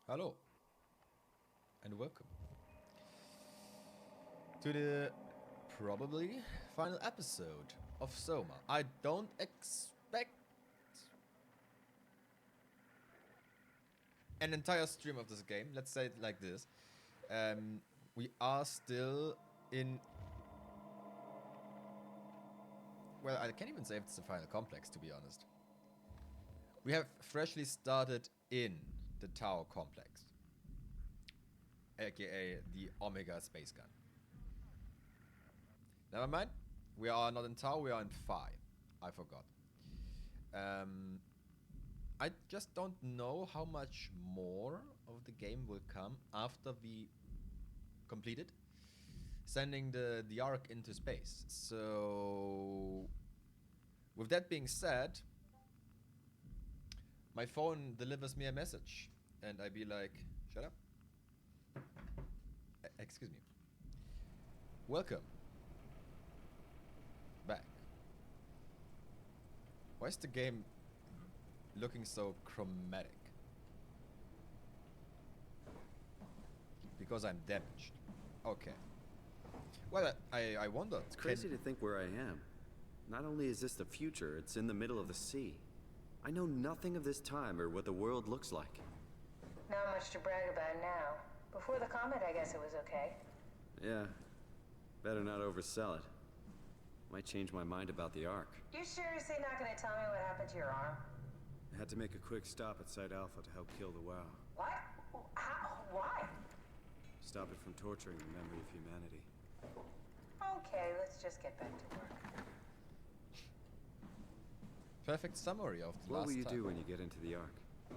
Hello and welcome to the probably final episode of SOMA. I don't expect an entire stream of this game, let's say it like this. We are still in... Well, I can't even say if it's the final complex, to be honest. We have freshly started in the Tau complex, aka the Omega space gun. Never mind, we are not in Tau, we are in Phi. I forgot. I just don't know how much more of the game will come after we complete it, sending the Ark into space. So, with that being said, my phone delivers me a message, and I be like, shut up. Excuse me. Welcome back. Why is the game looking so chromatic? Because I'm damaged. Okay. Well, I wonder. It's crazy to think where I am. Not only is this the future, it's in the middle of the sea. I know nothing of this time or what the world looks like. Not much to brag about now. Before the comet, I guess it was okay. Yeah. Better not oversell it. Might change my mind about the Ark. You seriously not gonna tell me what happened to your arm? I had to make a quick stop at Site Alpha to help kill the WoW. What? How? Why? Stop it from torturing the memory of humanity. Okay, let's just get back to work. Perfect summary of the What last will you time. do when you get into the Ark?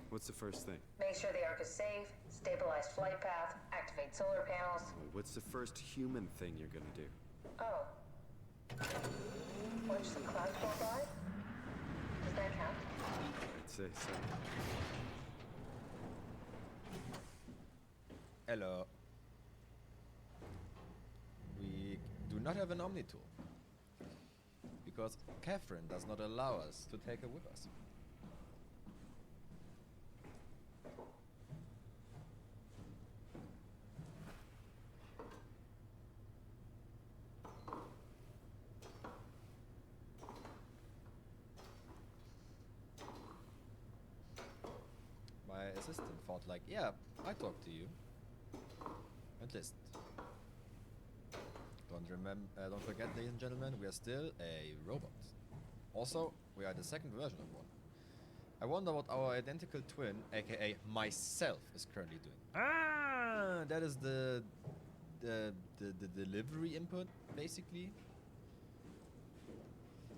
What's the first thing? Make sure the Ark is safe, stabilize flight path, activate solar panels. What's the first human thing you're gonna do? Oh. Watch the clouds go by? Does that count? I'd say so. Hello. We do not have an Omni tool, because Catherine does not allow us to take her with us. My assistant thought like, yeah, I talked to you. And listened. Don't forget, ladies and gentlemen, we are still a robot. Also, we are the second version of one. I wonder what our identical twin, aka myself, is currently doing. Ah, that is the delivery input, basically.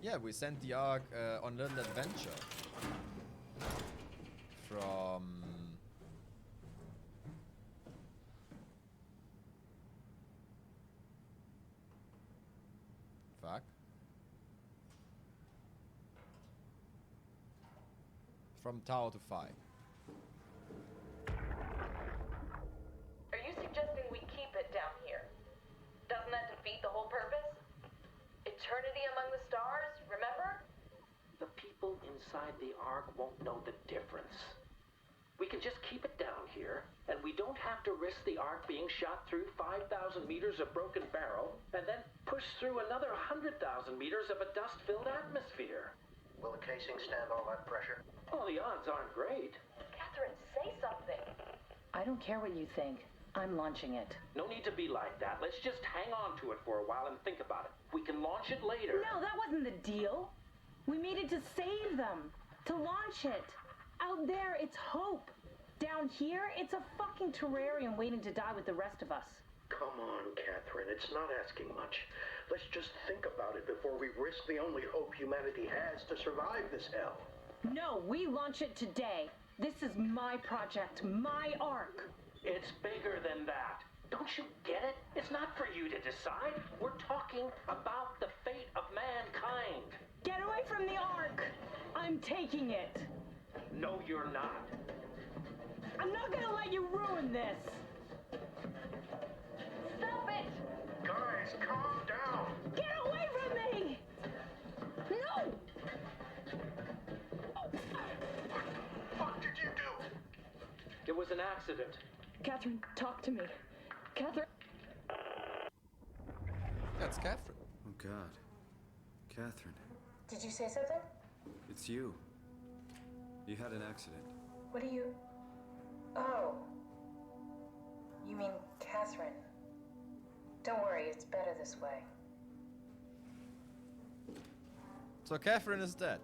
Yeah, we sent the Ark on a little adventure from from Tau to Phi. Are you suggesting we keep it down here? Doesn't that defeat the whole purpose? Eternity among the stars, remember? The people inside the Ark won't know the difference. We can just keep it down here, and we don't have to risk the Ark being shot through 5,000 meters of broken barrel, and then push through another 100,000 meters of a dust-filled atmosphere. Will the casing stand all that pressure? Oh, the odds aren't great. Catherine, say something. I don't care what you think. I'm launching it. No need to be like that. Let's just hang on to it for a while and think about it. We can launch it later. No, that wasn't the deal. We made it to save them, to launch it. Out there, it's hope. Down here, it's a fucking terrarium waiting to die with the rest of us. Come on, Catherine, it's not asking much. Let's just think about it before we risk the only hope humanity has to survive this hell. No, we launch it today. This is my project, my Ark. It's bigger than that. Don't you get it? It's not for you to decide. We're talking about the fate of mankind. Get away from the Ark. I'm taking it. No, you're not. I'm not gonna let you ruin this. Stop it! Guys, calm down! Get away from me! No! What the fuck did you do? There was an accident. Catherine, talk to me. Catherine. That's Catherine. Oh, God. Catherine, Did you say something? it's you. You had an accident. What are you... Oh. You mean Catherine. Don't worry, it's better this way. So Catherine is dead.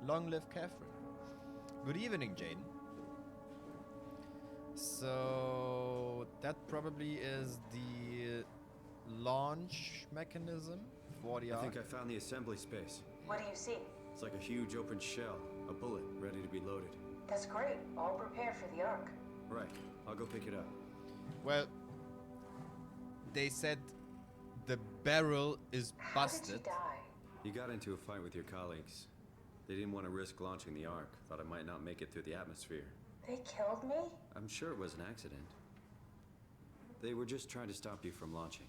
Long live Catherine. Good evening, Jaden. So that probably is the launch mechanism for the I Ark. think I found the assembly space. What do you see? It's like a huge open shell, a bullet ready to be loaded. That's great. All prepared for the Ark. Right, I'll go pick it up. Well, they said the barrel is How did you busted. die? You got into a fight with your colleagues. They didn't want to risk launching the Ark. Thought I might not make it through the atmosphere. They killed me? I'm sure it was an accident. They were just trying to stop you from launching.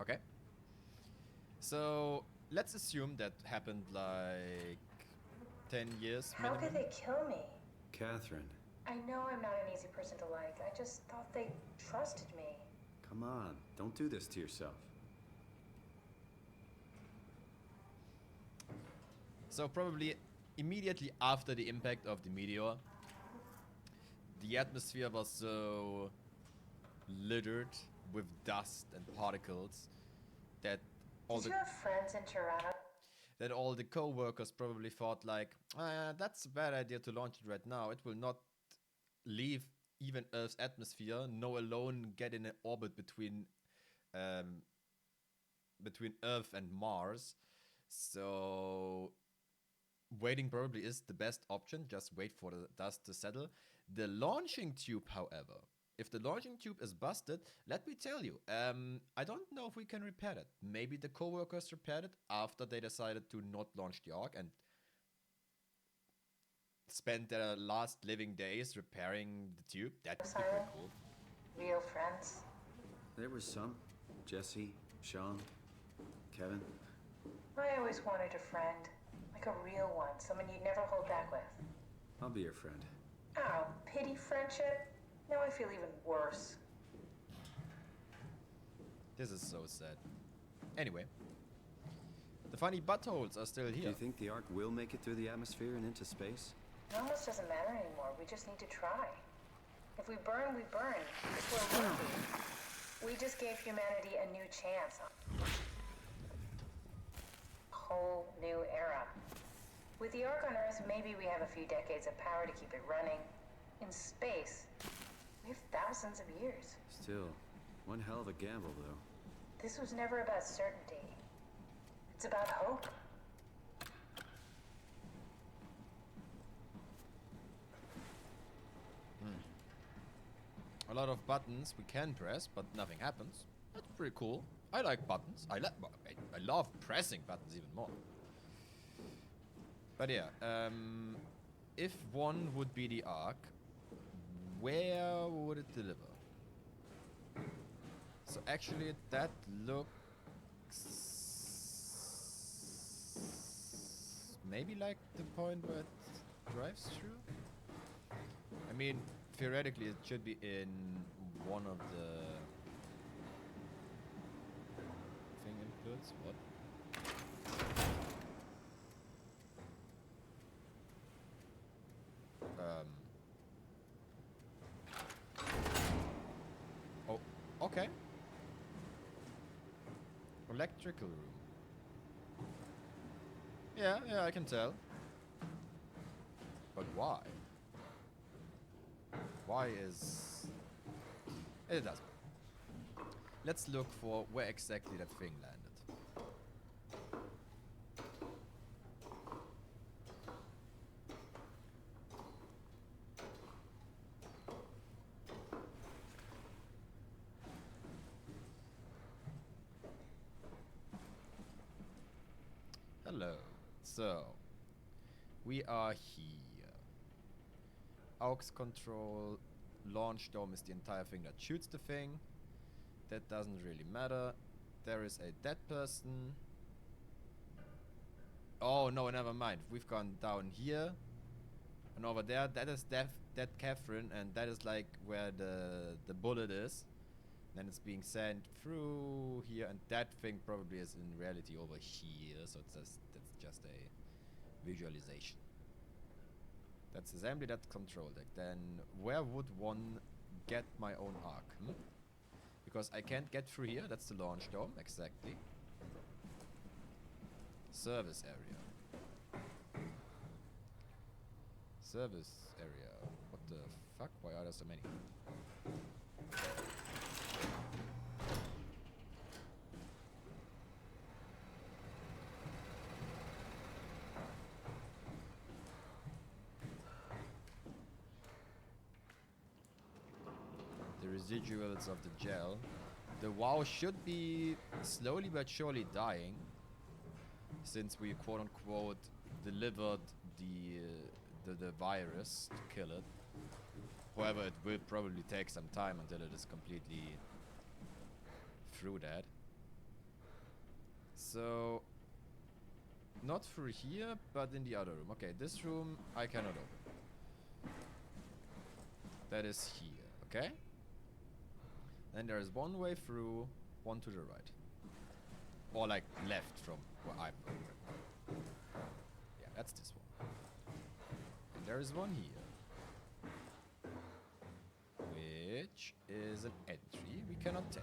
Okay. So let's assume that happened like 10 years How minimum. could they kill me? Catherine, I know I'm not an easy person to like. I just thought they trusted me. come on. Don't do this to yourself. So probably immediately after the impact of the meteor, the atmosphere was so littered with dust and particles that all Did the you have friends in Toronto? co-workers probably thought like, that's a bad idea to launch it right now. It will not leave even Earth's atmosphere, no alone get in an orbit between Earth and Mars. So waiting probably is the best option. Just wait for the dust to settle. The launching tube, however, if the launching tube is busted, let me tell you, I don't know if we can repair it. Maybe the co-workers repaired it after they decided to not launch the Ark and spend their last living days repairing the tube. That would be pretty Silent? cool. Real friends? There was some. Jesse, Sean, Kevin. I always wanted a friend. Like a real one. Someone you'd never hold back with. I'll be your friend. Oh, pity friendship? Now I feel even worse. This is so sad. Anyway, the funny buttholes are still Do here. you think the Ark will make it through the atmosphere and into space? It almost doesn't matter anymore. We just need to try. If we burn, we burn. If we're worthy. We just gave humanity a new chance. A whole new era. With the Ark on Earth, maybe we have a few decades of power to keep it running. In space, we have thousands of years. Still, one hell of a gamble, though. This was never about certainty. It's about hope. A lot of buttons we can press, but nothing happens. That's pretty cool. I like buttons. I love pressing buttons even more. But yeah, if one would be the Ark, where would it deliver? So actually, that looks maybe like the point where it drives through. I mean, theoretically, it should be in one of the thing inputs. What? Oh, okay. Electrical room. Yeah, I can tell. But why? Why is... It doesn't. Let's look for where exactly that thing landed. Hello. So, we are here. Aux control, launch dome is the entire thing that shoots the thing. That doesn't really matter. There is a dead person. Oh no, never mind. We've gone down here and over there. That is that Catherine, and that is like where the bullet is. Then it's being sent through here, and that thing probably is in reality over here. So that's just a visualization. That's assembly. That's control deck. Then where would one get my own arc? Because I can't get through here. That's the launch dome, exactly. Service area. Service area. What the fuck? Why are there so many? The residuals of the gel. The WoW should be slowly but surely dying, since we quote unquote delivered the virus to kill it. However, it will probably take some time until it is completely through that. So not through here, but in the other room. Okay, this room I cannot open. That is here, okay? Then there is one way through, one to the right. Or like left from where I'm going. Yeah, that's this one. And there is one here. Which is an entry we cannot take.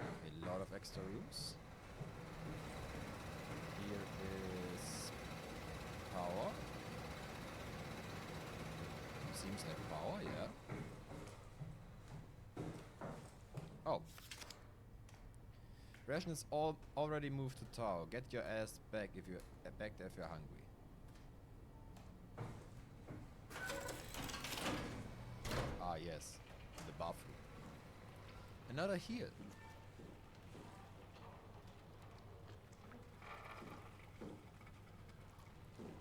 A lot of extra rooms. Here is power. Seems like power, yeah. Oh. Ration is already moved to tower. Get your ass back if you're hungry. Ah yes, the bathroom. Another heal.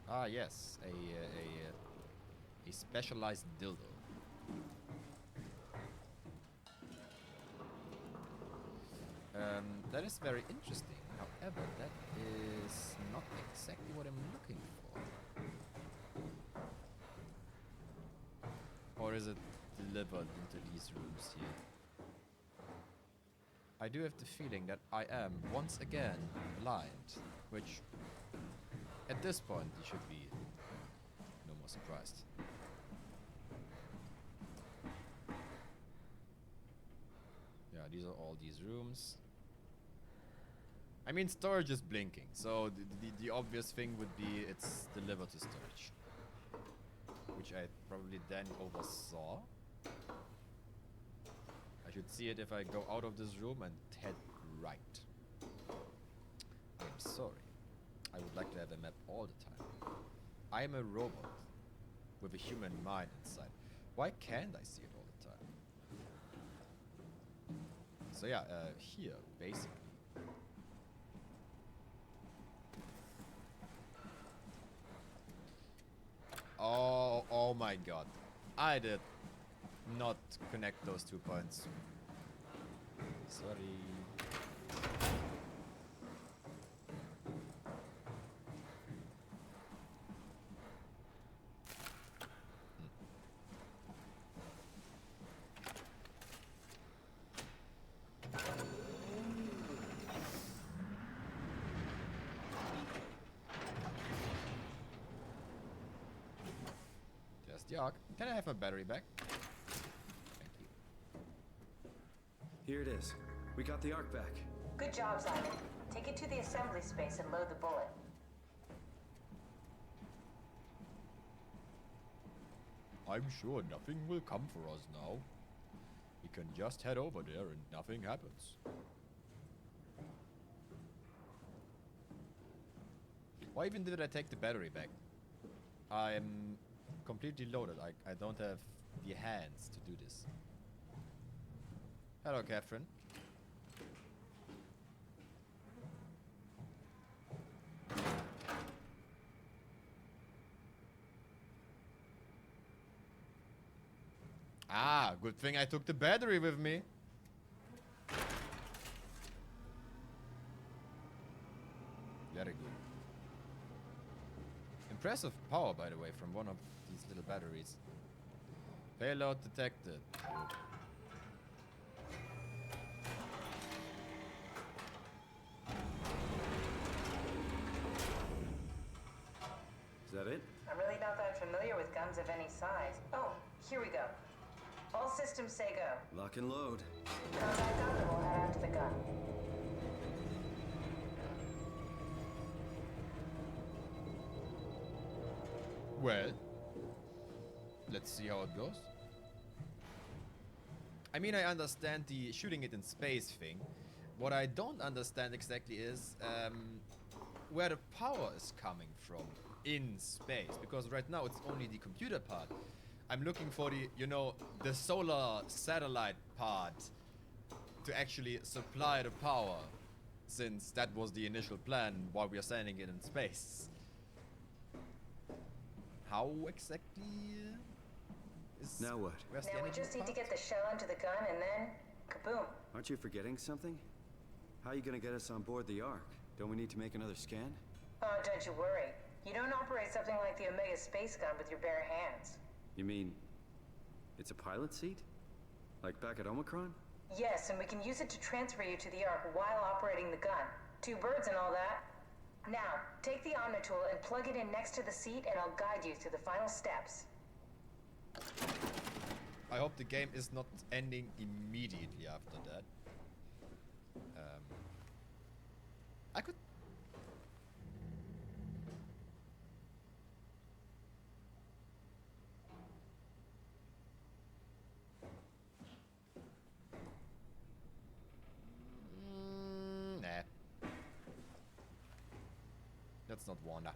Ah yes, a specialized dildo. That is very interesting. However, that is not exactly what I'm looking for. Or is it delivered into these rooms here? I do have the feeling that I am once again blind, which at this point you should be no more surprised. Yeah, these are all these rooms. I mean, storage is blinking, so the obvious thing would be it's delivered to storage. Which I probably then oversaw. I should see it if I go out of this room and head right. I'm sorry. I would like to have a map all the time. I am a robot with a human mind inside. Why can't I see it all the time? So yeah, here, basically. Oh my god. I did not connect those 2 points. Sorry. The arc. Can I have my battery back? Thank you. Here it is. We got the arc back. Good job, Simon. Take it to the assembly space and load the bullet. I'm sure nothing will come for us now. We can just head over there and nothing happens. Why even did I take the battery back? I'm completely loaded. I don't have the hands to do this. Hello, Catherine. Ah, good thing I took the battery with me. Very good. Impressive power, by the way, from one of these little batteries. Payload detected. Good. Is that it? I'm really not that familiar with guns of any size. Oh, here we go. All systems say go. Lock and load. Contact up and we'll head out to the gun. Well, let's see how it goes. I mean, I understand the shooting it in space thing. What I don't understand exactly is where the power is coming from in space. Because right now it's only the computer part. I'm looking for the, you know, the solar satellite part to actually supply the power. Since that was the initial plan while we are sending it in space. How exactly is... Now what? Where's the Now we energy just need to part? get the shell into the gun and then, kaboom. Aren't you forgetting something? How are you gonna get us on board the Ark? Don't we need to make another scan? Oh, don't you worry. You don't operate something like the Omega space gun with your bare hands. You mean it's a pilot seat? Like back at Omicron? Yes, and we can use it to transfer you to the Ark while operating the gun. 2 birds and all that. Now, take the Omnitool and plug it in next to the seat and I'll guide you through the final steps. I hope the game is not ending immediately after that. I could... Nah. Let's not wander.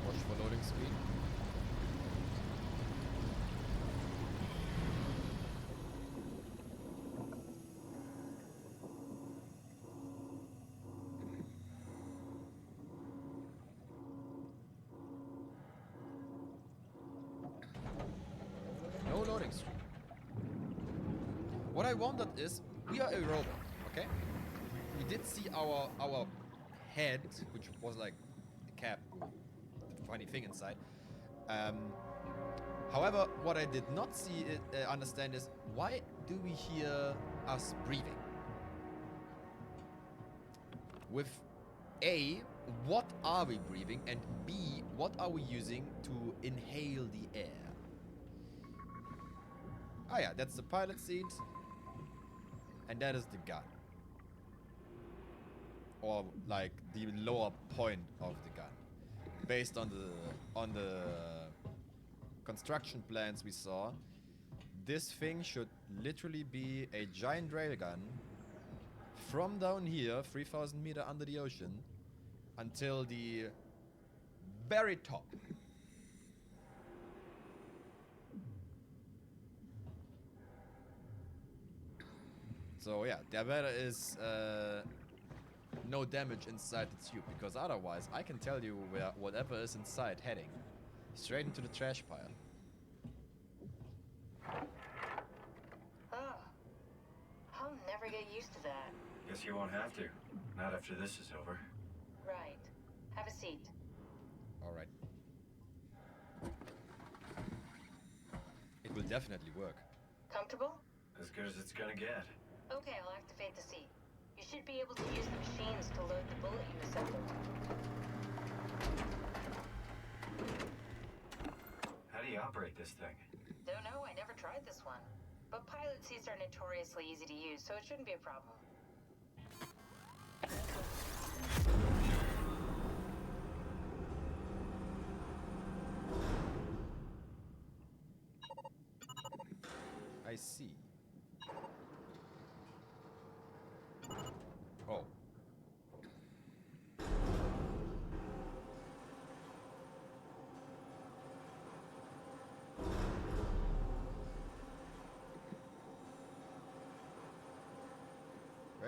Watch for loading screen. No loading screen. What I wondered is, we are a robot, okay? We did see our head, which was like a cap with the funny thing inside. However, what I did not see understand is, why do we hear us breathing? With A, what are we breathing? And B, what are we using to inhale the air? Ah yeah, that's the pilot seat. And that is the gun. Or like the lower point of the gun. Based on the construction plans we saw, this thing should literally be a giant railgun from down here, 3,000 meters under the ocean, until the very top. So yeah, there better is no damage inside the tube, because otherwise I can tell you where whatever is inside heading. Straight into the trash pile. Oh, I'll never get used to that. Guess you won't have to. Not after this is over. Right. Have a seat. Alright. It will definitely work. Comfortable? As good as it's gonna get. Okay, I'll activate the seat. You should be able to use the machines to load the bullet you assembled. How do you operate this thing? Don't know, I never tried this one. But pilot seats are notoriously easy to use, so it shouldn't be a problem. I see. Oh.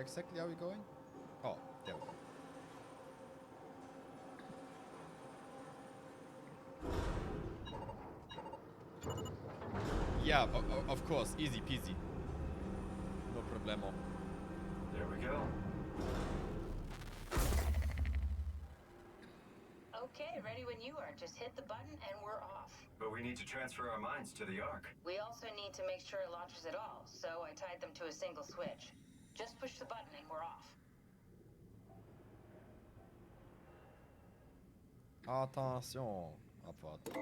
exactly are we going? Oh, there we go. Yeah, of course, easy peasy. No problemo. There we go. Okay, ready when you are. Just hit the button and we're off. But we need to transfer our minds to the Ark. We also need to make sure it launches at all, so I tied them to a single switch. Just push the button and we're off. Attention. Abwarten.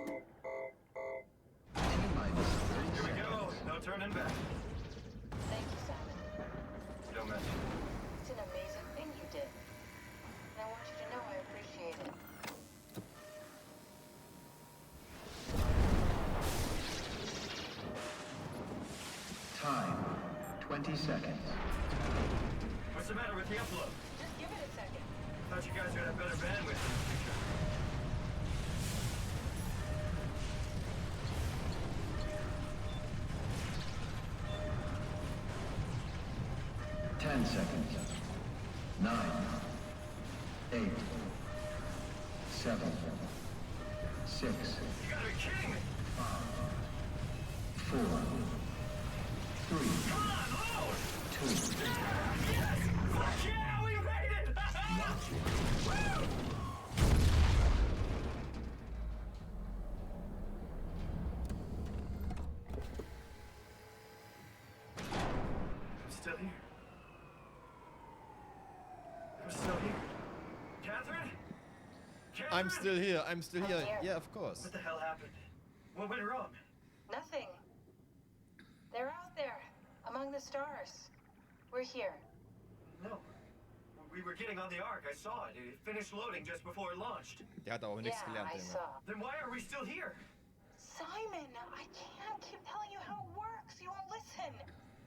Here we go. No turning back. Thank you, Simon. Don't mention. It's an amazing thing you did. And I want you to know I appreciate it. Time, 20 seconds. What's the matter with the upload? Just give it a second. Thought you guys would have better bandwidth in the future. Ten seconds. 9, 8, 7, 6, You gotta be kidding me! 4, 3, Come on, load! 2, Yes! Fuck yeah, we made it! Woo! I'm still here. I'm still here. Catherine? Catherine? I'm still here. I'm still here. here. Yeah, of course. What the hell happened? What went wrong? Nothing. They're out there, among the stars. We're here. No. We were getting on the Ark. I saw it. It finished loading just before it launched. Der hat aber nichts Yeah, gelernt, I der Junge. saw. Then why are we still here? Simon, I can't keep telling you how it works. You won't listen.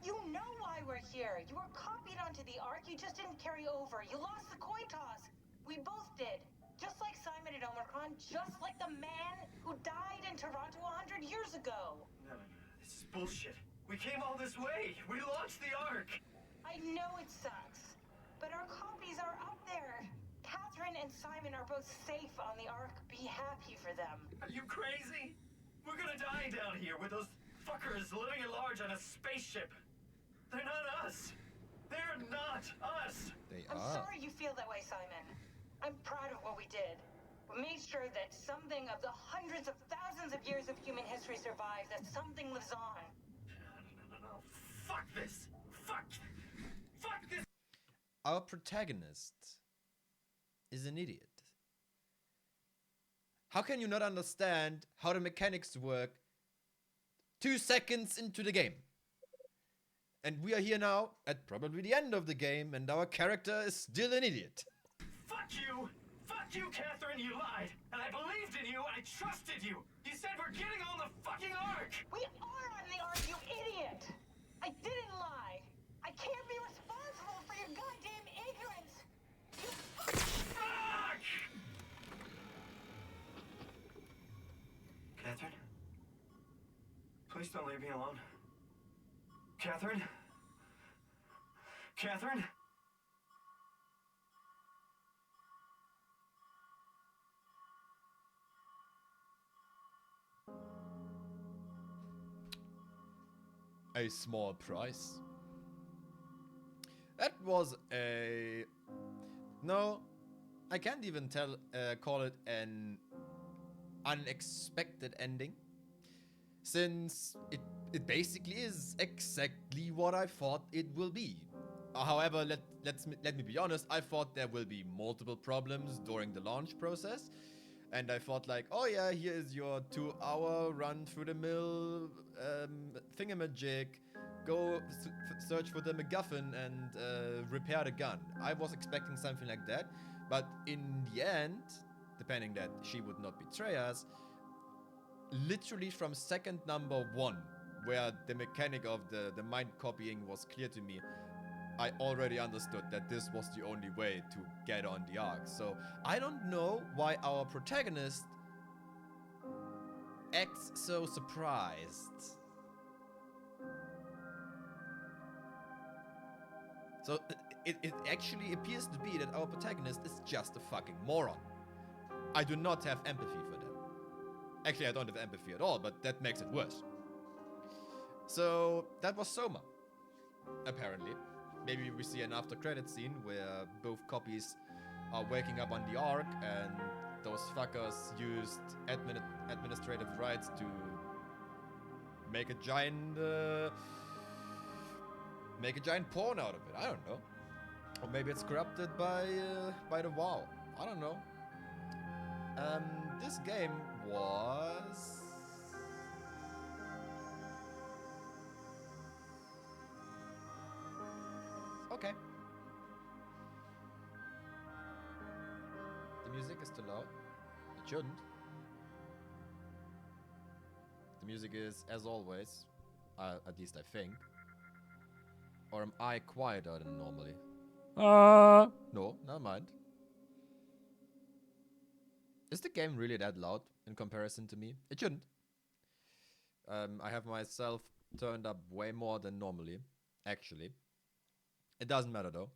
You know why we're here. You were copied onto the Ark. You just didn't carry over. You lost the coin toss. We both did. Just like Simon at Omicron. Just like the man who died in Toronto 100 years ago. No. This is bullshit. We came all this way. We launched the Ark. I know it sucks, but our copies are up there. Catherine and Simon are both safe on the Ark. Be happy for them. Are you crazy? We're gonna die down here with those fuckers living at large on a spaceship. They're not us. They're not us. They I'm are. sorry you feel that way, Simon. I'm proud of what we did. We made sure that something of the hundreds of thousands of years of human history survives, that something lives on. No. Fuck this. Fuck this. Our protagonist is an idiot. How can you not understand how the mechanics work 2 seconds into the game? And we are here now at probably the end of the game, and our character is still an idiot. Fuck you. Fuck you, Catherine. You lied. And I believed in you. I trusted you. You said we're getting on the fucking Ark. We are on the Ark, you idiot! I didn't lie. I can't be responsible for your goddamn ignorance. You Fuck! Catherine? Please don't leave me alone. Catherine? Catherine? A small price. That was a... No, I can't even call it an unexpected ending, since it basically is exactly what I thought it will be. However, let me be honest, I thought there will be multiple problems during the launch process, and I thought like, oh yeah, here is your 2-hour run through the mill thingamajig, go search for the MacGuffin and repair the gun. I was expecting something like that, but in the end, depending that she would not betray us, literally from second number 1, where the mechanic of the mind copying was clear to me, I already understood that this was the only way to get on the Ark. So I don't know why our protagonist acts so surprised. So it actually appears to be that our protagonist is just a fucking moron. I do not have empathy for them. Actually, I don't have empathy at all, but that makes it worse. So that was Soma, apparently. Maybe we see an after credit scene where both copies are waking up on the Ark and those fuckers used administrative rights to make a giant porn out of it. I don't know. Or maybe it's corrupted by the WoW. I don't know. This game was okay. The music is too loud. It shouldn't. The music is, as always, at least I think. Or am I quieter than normally? No, never mind. Is the game really that loud in comparison to me? It shouldn't. I have myself turned up way more than normally, actually. It doesn't matter though.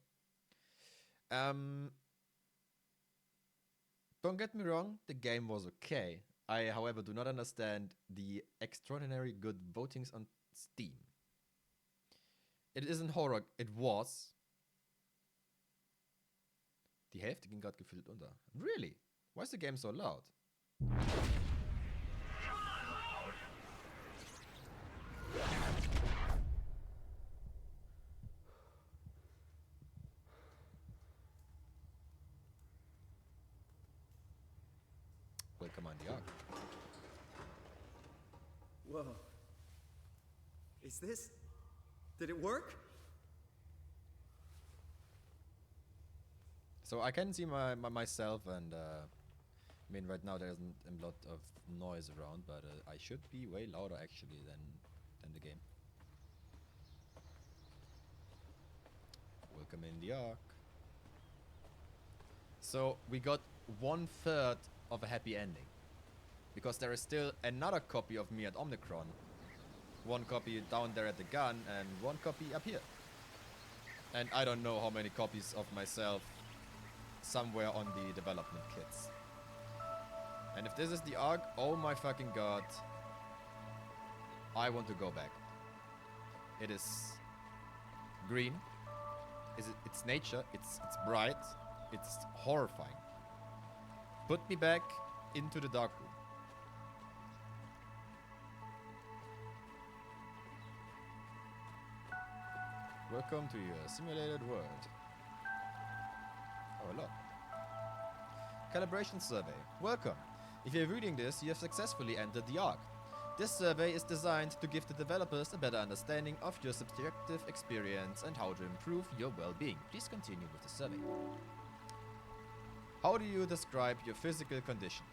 Don't get me wrong, the game was okay. I, however, do not understand the extraordinary good votings on Steam. It isn't horror, it was. Die Hälfte ging gerade gefühlt unter. Really? Why is the game so loud? Welcome on the Ark. Whoa. Is this... Did it work? So I can see myself and I mean right now there isn't a lot of noise around, but I should be way louder actually than the game. Welcome in the Ark. So we got 1/3 of a happy ending. Because there is still another copy of me at Omnicron. One copy down there at the gun and one copy up here. And I don't know how many copies of myself somewhere on the development kits. And if this is the Ark, oh my fucking god. I want to go back. It is green. It's nature. It's bright. It's horrifying. Put me back into the dark room. Welcome to your simulated world. Oh, hello. Calibration survey. Welcome. If you're reading this, you have successfully entered the Ark. This survey is designed to give the developers a better understanding of your subjective experience and how to improve your well-being. Please continue with the survey. How do you describe your physical condition?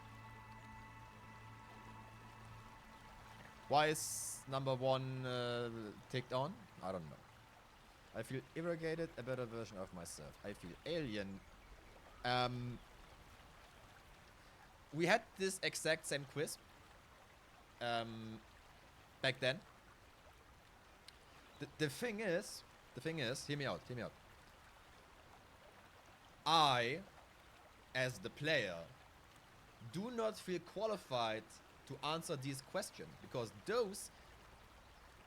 Why is number 1 ticked on? I don't know. I feel irrigated, a better version of myself. I feel alien. We had this exact same quiz back then. The thing is, hear me out. I, as the player, do not feel qualified to answer these questions because those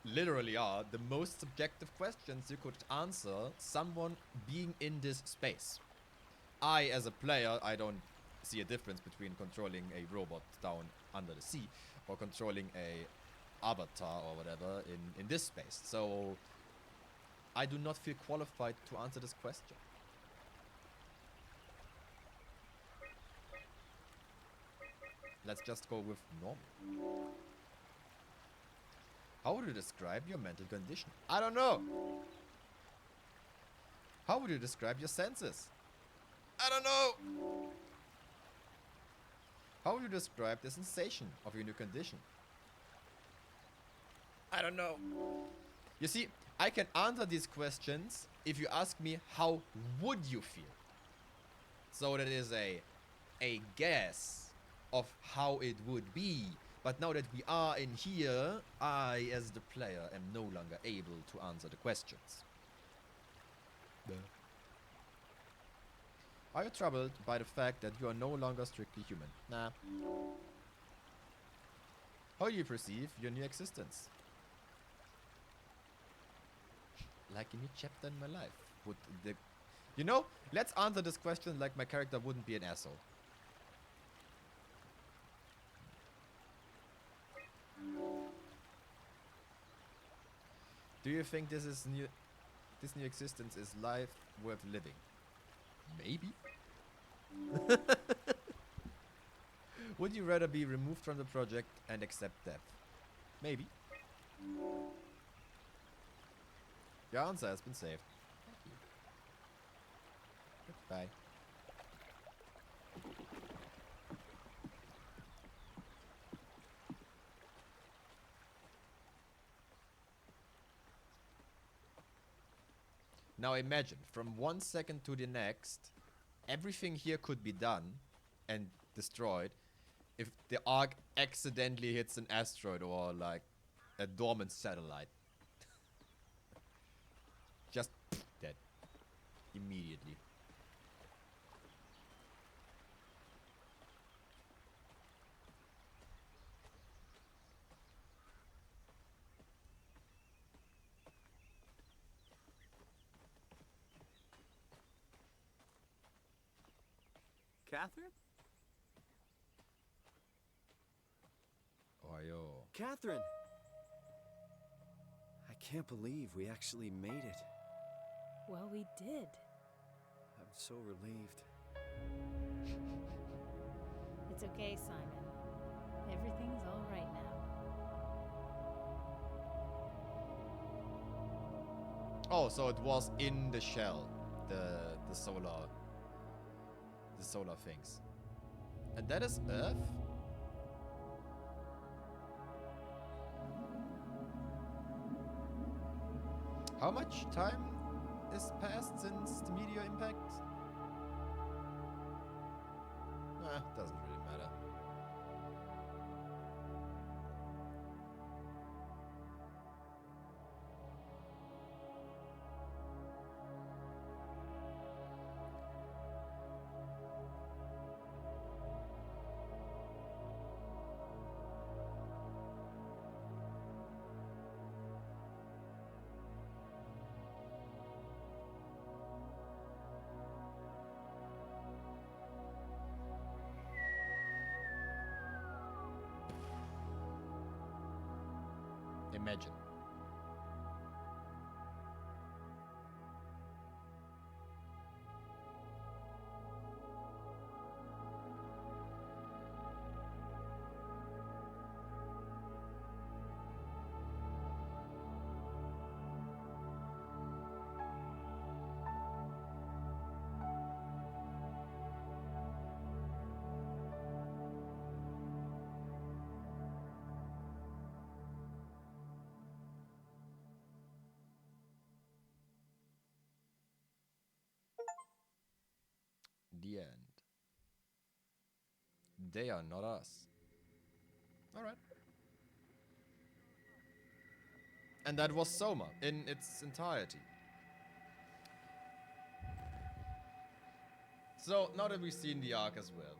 literally are the most subjective questions you could answer someone being in this space. I, as a player, I don't see a difference between controlling a robot down under the sea or controlling a avatar or whatever in this space. So I do not feel qualified to answer this question. Let's just go with normal. How would you describe your mental condition? I don't know. How would you describe your senses? I don't know. How would you describe the sensation of your new condition? I don't know. You see, I can answer these questions if you ask me how would you feel. So that is a guess of how it would be. But now that we are in here, I, as the player, am no longer able to answer the questions. Are you troubled by the fact that you are no longer strictly human? Nah. How do you perceive your new existence? Like a new chapter in my life. Would the... You know, let's answer this question like my character wouldn't be an asshole. Do you think this new existence is life worth living? Maybe. Would you rather be removed from the project and accept death? Maybe. Your answer has been saved. Thank you. Goodbye. Now imagine, from 1 second to the next, everything here could be done and destroyed if the Ark accidentally hits an asteroid or like a dormant satellite. Just dead. Immediately. Catherine? Oh, yo. Catherine! I can't believe we actually made it. Well, we did. I'm so relieved. It's okay, Simon. Everything's all right now. Oh, so it was in the shell, the solar things. And that is Earth? How much time is passed since the meteor impact? Doesn't really matter. Imagine. The end. They are not us. Alright. And that was SOMA in its entirety. So, now that we've seen the arc as well,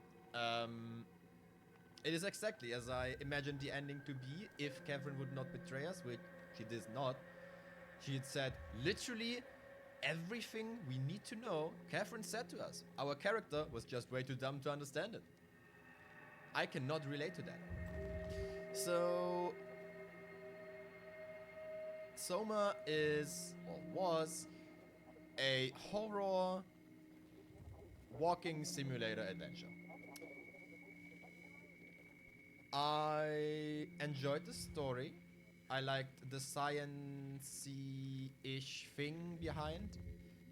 it is exactly as I imagined the ending to be if Catherine would not betray us, which she did not. She had said literally everything we need to know. Catherine said to us. Our character was just way too dumb to understand it. I cannot relate to that. So, SOMA is, or was, a horror walking simulator adventure. I enjoyed the story. I liked the science-y-ish thing behind.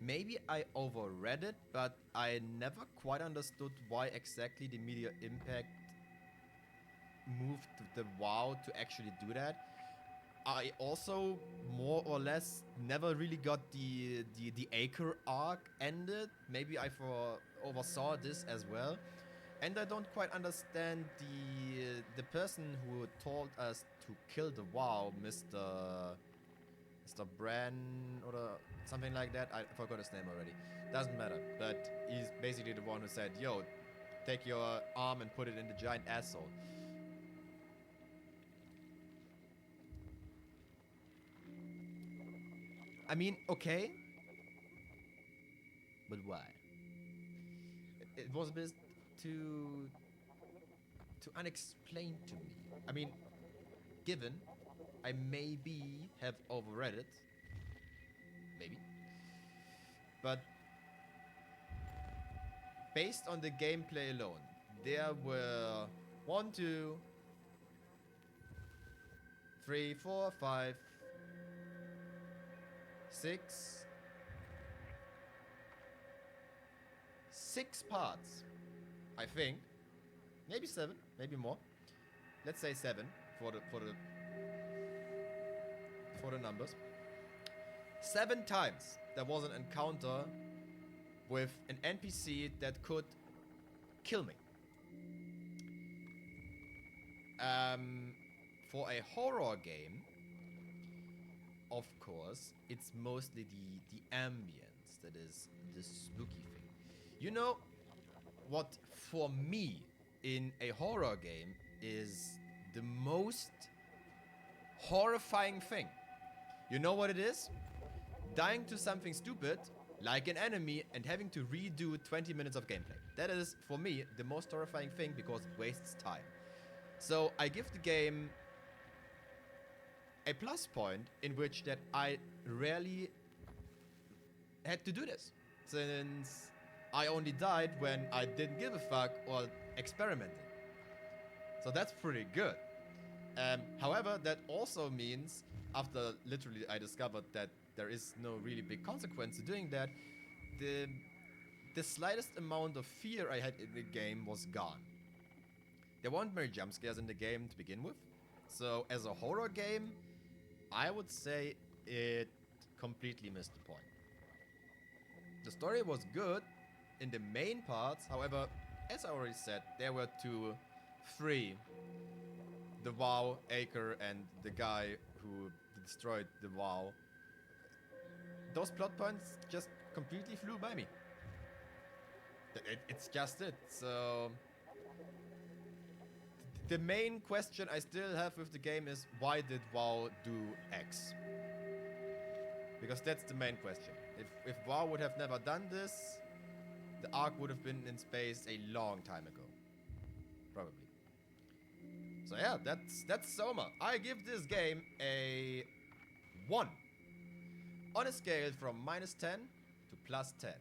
Maybe I overread it, but I never quite understood why exactly the meteor impact moved the WoW to actually do that. I also more or less never really got the Acre arc ended. Maybe I oversaw this as well. And I don't quite understand the person who told us to kill the WoW, Mr. Mr. Bran or something like that. I forgot his name already. Doesn't matter. But he's basically the one who said, yo, take your arm and put it in the giant asshole. I mean, okay. But why? It was a bit too unexplained to me. I mean, given I maybe have overread it, maybe, but based on the gameplay alone, there were 1, 2, 3, 4, 5, 6 parts, I think. Maybe 7, maybe more. Let's say 7 for the numbers. 7 times there was an encounter with an NPC that could kill me. For a horror game, of course, it's mostly the ambience that is the spooky thing. You know what, for me, in a horror game is the most horrifying thing? You know what it is? Dying to something stupid, like an enemy, and having to redo 20 minutes of gameplay. That is, for me, the most horrifying thing because it wastes time. So I give the game a plus point in which that I rarely had to do this, since I only died when I didn't give a fuck or experimented. So that's pretty good. However, that also means, after literally I discovered that there is no really big consequence to doing that, the slightest amount of fear I had in the game was gone. There weren't many jump scares in the game to begin with. So as a horror game, I would say it completely missed the point. The story was good in the main parts. However, as I already said, there were to free the WoW Acre and the guy who destroyed the WoW. Those plot points just completely flew by me. It's just it. So the main question I still have with the game is, why did WoW do X? Because that's the main question. If WoW would have never done this, the Ark would have been in space a long time ago. Probably. So yeah, that's SOMA. I give this game a 1. On a scale from -10 to +10.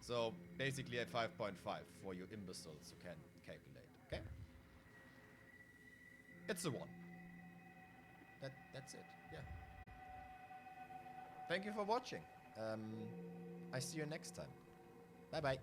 So basically a 5.5 for you imbeciles who can calculate, okay? It's a 1. That's it, yeah. Thank you for watching. I see you next time. Bye bye.